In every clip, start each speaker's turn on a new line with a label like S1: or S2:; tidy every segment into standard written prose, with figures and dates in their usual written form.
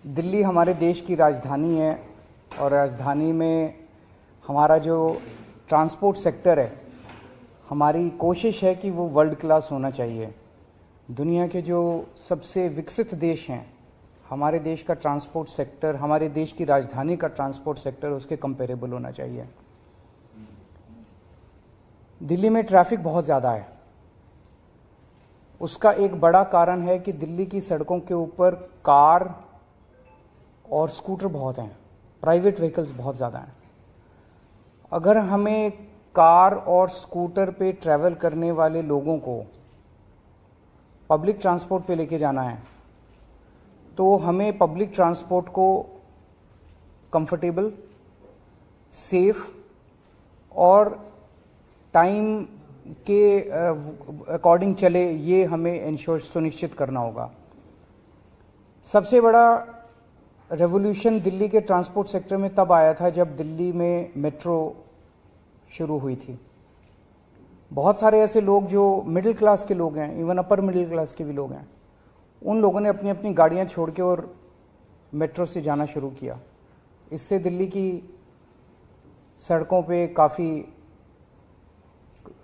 S1: दिल्ली हमारे देश की राजधानी है और राजधानी में हमारा जो ट्रांसपोर्ट सेक्टर है, हमारी कोशिश है कि वो वर्ल्ड क्लास होना चाहिए। दुनिया के जो सबसे विकसित देश हैं, हमारे देश का ट्रांसपोर्ट सेक्टर, हमारे देश की राजधानी का ट्रांसपोर्ट सेक्टर उसके कंपेरेबल होना चाहिए। दिल्ली में ट्रैफिक बहुत ज़्यादा है। उसका एक बड़ा कारण है कि दिल्ली की सड़कों के ऊपर कार और स्कूटर बहुत हैं, प्राइवेट व्हीकल्स बहुत ज़्यादा हैं। अगर हमें कार और स्कूटर पे ट्रैवल करने वाले लोगों को पब्लिक ट्रांसपोर्ट पे लेके जाना है, तो हमें पब्लिक ट्रांसपोर्ट को कंफर्टेबल, सेफ और टाइम के अकॉर्डिंग चले, ये हमें सुनिश्चित करना होगा। सबसे बड़ा रेवोल्यूशन दिल्ली के ट्रांसपोर्ट सेक्टर में तब आया था जब दिल्ली में मेट्रो शुरू हुई थी। बहुत सारे ऐसे लोग जो मिडिल क्लास के लोग हैं, इवन अपर मिडिल क्लास के भी लोग हैं, उन लोगों ने अपनी अपनी गाड़ियां छोड़ के और मेट्रो से जाना शुरू किया। इससे दिल्ली की सड़कों पे काफ़ी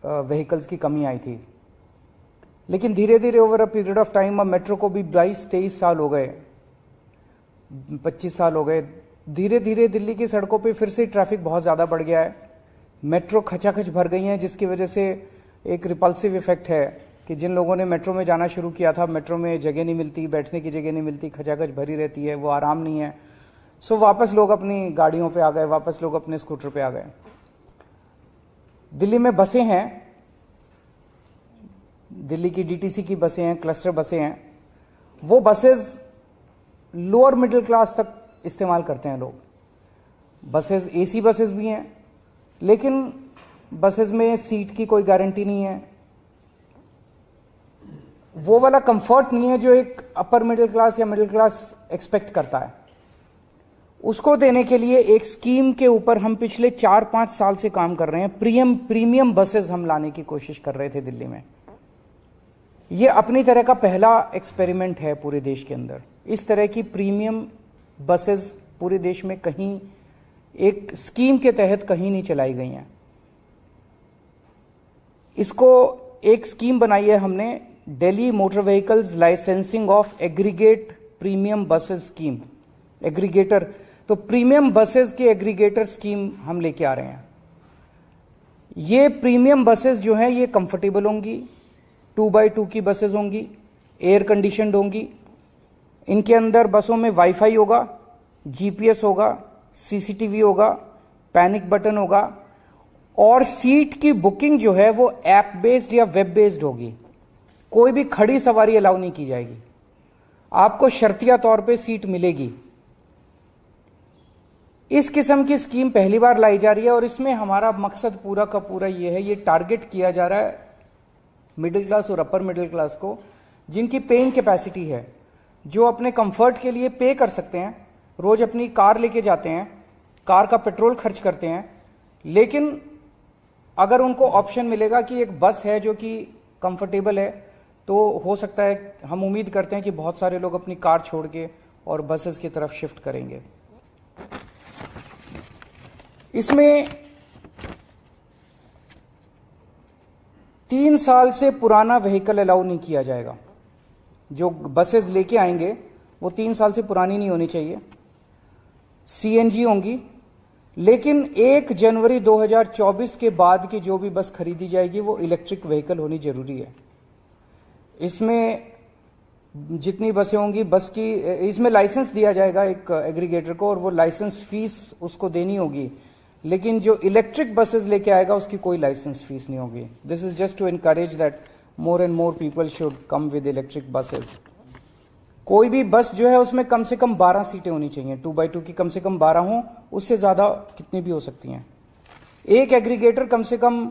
S1: व्हीकल्स की कमी आई थी। लेकिन धीरे धीरे over a period of time, अब मेट्रो को भी 22-23 साल हो गए, 25 साल हो गए, धीरे धीरे दिल्ली की सड़कों पे फिर से ट्रैफिक बहुत ज़्यादा बढ़ गया है। मेट्रो खचाखच भर गई हैं, जिसकी वजह से एक रिपल्सिव इफेक्ट है कि जिन लोगों ने मेट्रो में जाना शुरू किया था, मेट्रो में जगह नहीं मिलती, बैठने की जगह नहीं मिलती, खचाखच भरी रहती है, वो आराम नहीं है। सो वापस लोग अपनी गाड़ियों पे आ गए, वापस लोग अपने स्कूटर पे आ गए। दिल्ली में बसें हैं, दिल्ली की डीटीसी की बसें हैं, क्लस्टर बसें हैं। वो बसेस लोअर मिडिल क्लास तक इस्तेमाल करते हैं लोग। बसेस एसी बसेस भी हैं, लेकिन बसेस में सीट की कोई गारंटी नहीं है। वो वाला कंफर्ट नहीं है जो एक अपर मिडिल क्लास या मिडिल क्लास एक्सपेक्ट करता है। उसको देने के लिए एक स्कीम के ऊपर हम पिछले 4-5 साल से काम कर रहे हैं। प्रीमियम बसेस हम लाने की कोशिश कर रहे थे दिल्ली में। ये अपनी तरह का पहला एक्सपेरिमेंट है पूरे देश के अंदर। इस तरह की प्रीमियम बसेस पूरे देश में कहीं एक स्कीम के तहत कहीं नहीं चलाई गई हैं। इसको एक स्कीम बनाई है हमने, Delhi motor vehicles licensing of aggregate premium buses scheme, aggregator. तो प्रीमियम बसेस के एग्रीगेटर स्कीम हम लेके आ रहे हैं। ये प्रीमियम बसेस जो हैं ये कंफर्टेबल होंगी, 2x2 की बसेस होंगी, एयर कंडीशनड होंगी। इनके अंदर बसों में वाईफाई होगा, जीपीएस होगा, सीसीटीवी होगा, पैनिक बटन होगा और सीट की बुकिंग जो है वो ऐप बेस्ड या वेब बेस्ड होगी। कोई भी खड़ी सवारी अलाउ नहीं की जाएगी, आपको शर्तिया तौर पे सीट मिलेगी। इस किस्म की स्कीम पहली बार लाई जा रही है और इसमें हमारा मकसद पूरा का पूरा ये है, ये टारगेट किया जा रहा है मिडिल क्लास और अपर मिडिल क्लास को, जिनकी पेइंग कैपेसिटी है, जो अपने कंफर्ट के लिए पे कर सकते हैं, रोज अपनी कार लेके जाते हैं, कार का पेट्रोल खर्च करते हैं। लेकिन अगर उनको ऑप्शन मिलेगा कि एक बस है जो कि कंफर्टेबल है, तो हो सकता है, हम उम्मीद करते हैं कि बहुत सारे लोग अपनी कार छोड़ के और बसेस की तरफ शिफ्ट करेंगे। इसमें 3 साल से पुराना व्हीकल अलाउ नहीं किया जाएगा। जो बसेस लेके आएंगे वो 3 साल से पुरानी नहीं होनी चाहिए, सीएनजी होंगी। लेकिन 1 जनवरी 2024 के बाद की जो भी बस खरीदी जाएगी वो इलेक्ट्रिक व्हीकल होनी जरूरी है। इसमें जितनी बसें होंगी, बस की इसमें लाइसेंस दिया जाएगा एक एग्रीगेटर को और वो लाइसेंस फीस उसको देनी होगी। लेकिन जो इलेक्ट्रिक बसेस लेके आएगा उसकी कोई लाइसेंस फीस नहीं होगी। This is just to encourage that more and more people should come with electric buses. कोई भी बस जो है उसमें कम से कम 12 सीटें होनी चाहिए, 2x2 की कम से कम 12 हों, उससे ज़्यादा कितनी भी हो सकती हैं। एक एग्रीगेटर कम से कम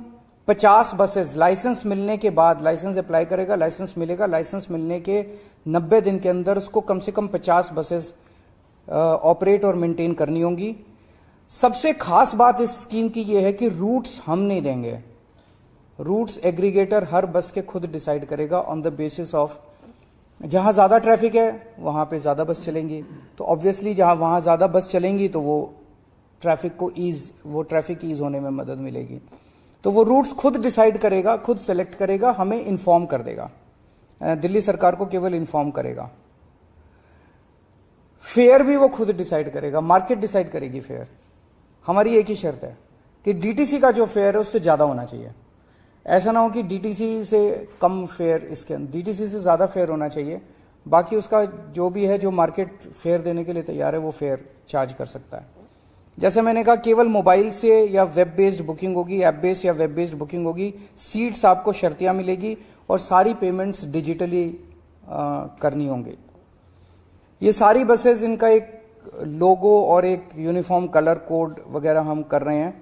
S1: 50 बसेस लाइसेंस मिलने के बाद, लाइसेंस अप्लाई करेगा, लाइसेंस मिलेगा, लाइसेंस मिलने के 90 दिन के अंदर उसको कम से कम 50 बसेस ऑपरेट और मेंटेन करनी होंगी। सबसे खास बात इस स्कीम की यह है कि रूट्स हम नहीं देंगे, रूट्स एग्रीगेटर हर बस के खुद डिसाइड करेगा ऑन द बेसिस ऑफ जहां ज़्यादा ट्रैफिक है वहां पे ज़्यादा बस चलेंगी, तो ऑब्वियसली जहां वहां ज़्यादा बस चलेंगी तो वो ट्रैफिक ईज होने में मदद मिलेगी। तो वो रूट्स खुद डिसाइड करेगा, खुद सेलेक्ट करेगा, हमें इन्फॉर्म कर देगा, दिल्ली सरकार को केवल इन्फॉर्म करेगा। फेयर भी वो खुद डिसाइड करेगा, मार्केट डिसाइड करेगी फेयर। हमारी एक ही शर्त है कि डीटीसी का जो फेयर है उससे ज़्यादा होना चाहिए। ऐसा ना हो कि डीटीसी से कम फेयर, इसके अंदर डीटीसी से ज़्यादा फेयर होना चाहिए। बाकी उसका जो भी है, जो मार्केट फेयर देने के लिए तैयार है वो फेयर चार्ज कर सकता है। जैसे मैंने कहा, केवल मोबाइल से या वेब बेस्ड बुकिंग होगी, ऐप बेस्ड या वेब बेस्ड बुकिंग होगी, सीट्स आपको शर्तियाँ मिलेगी और सारी पेमेंट्स डिजिटली करनी होंगी। ये सारी बसेस, इनका एक लोगो और एक यूनिफॉर्म कलर कोड वगैरह हम कर रहे हैं,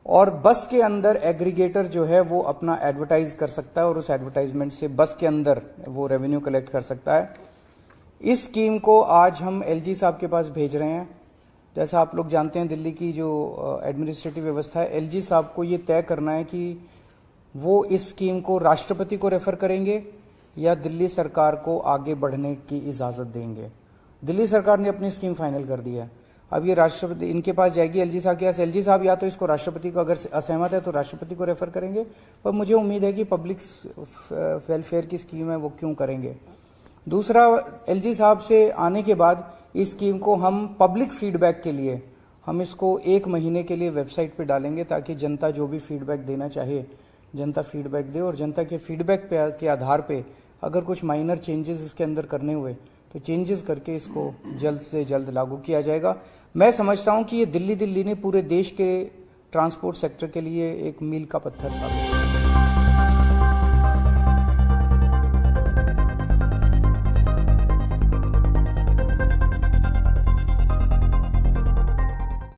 S1: और बस के अंदर एग्रीगेटर जो है वो अपना एडवर्टाइज कर सकता है और उस एडवर्टाइजमेंट से बस के अंदर वो रेवेन्यू कलेक्ट कर सकता है। इस स्कीम को आज हम एलजी साहब के पास भेज रहे हैं। जैसा आप लोग जानते हैं, दिल्ली की जो एडमिनिस्ट्रेटिव व्यवस्था है, एलजी साहब को ये तय करना है कि वो इस स्कीम को राष्ट्रपति को रेफर करेंगे या दिल्ली सरकार को आगे बढ़ने की इजाज़त देंगे। दिल्ली सरकार ने अपनी स्कीम फाइनल कर दी है, अब ये राष्ट्रपति इनके पास जाएगी, एलजी साहब के पास। एलजी साहब या तो इसको राष्ट्रपति को, अगर असहमत है तो राष्ट्रपति को रेफर करेंगे, पर मुझे उम्मीद है कि पब्लिक वेलफेयर की स्कीम है वो क्यों करेंगे। दूसरा, एलजी साहब से आने के बाद इस स्कीम को हम पब्लिक फीडबैक के लिए हम इसको 1 महीने के लिए वेबसाइट पे डालेंगे, ताकि जनता जो भी फीडबैक देना चाहे जनता फीडबैक दे, और जनता के फीडबैक के आधार पे अगर कुछ माइनर चेंजेस इसके अंदर करने हुए तो चेंजेस करके इसको जल्द से जल्द लागू किया जाएगा। मैं समझता हूं कि ये दिल्ली ने पूरे देश के ट्रांसपोर्ट सेक्टर के लिए एक मील का पत्थर साबित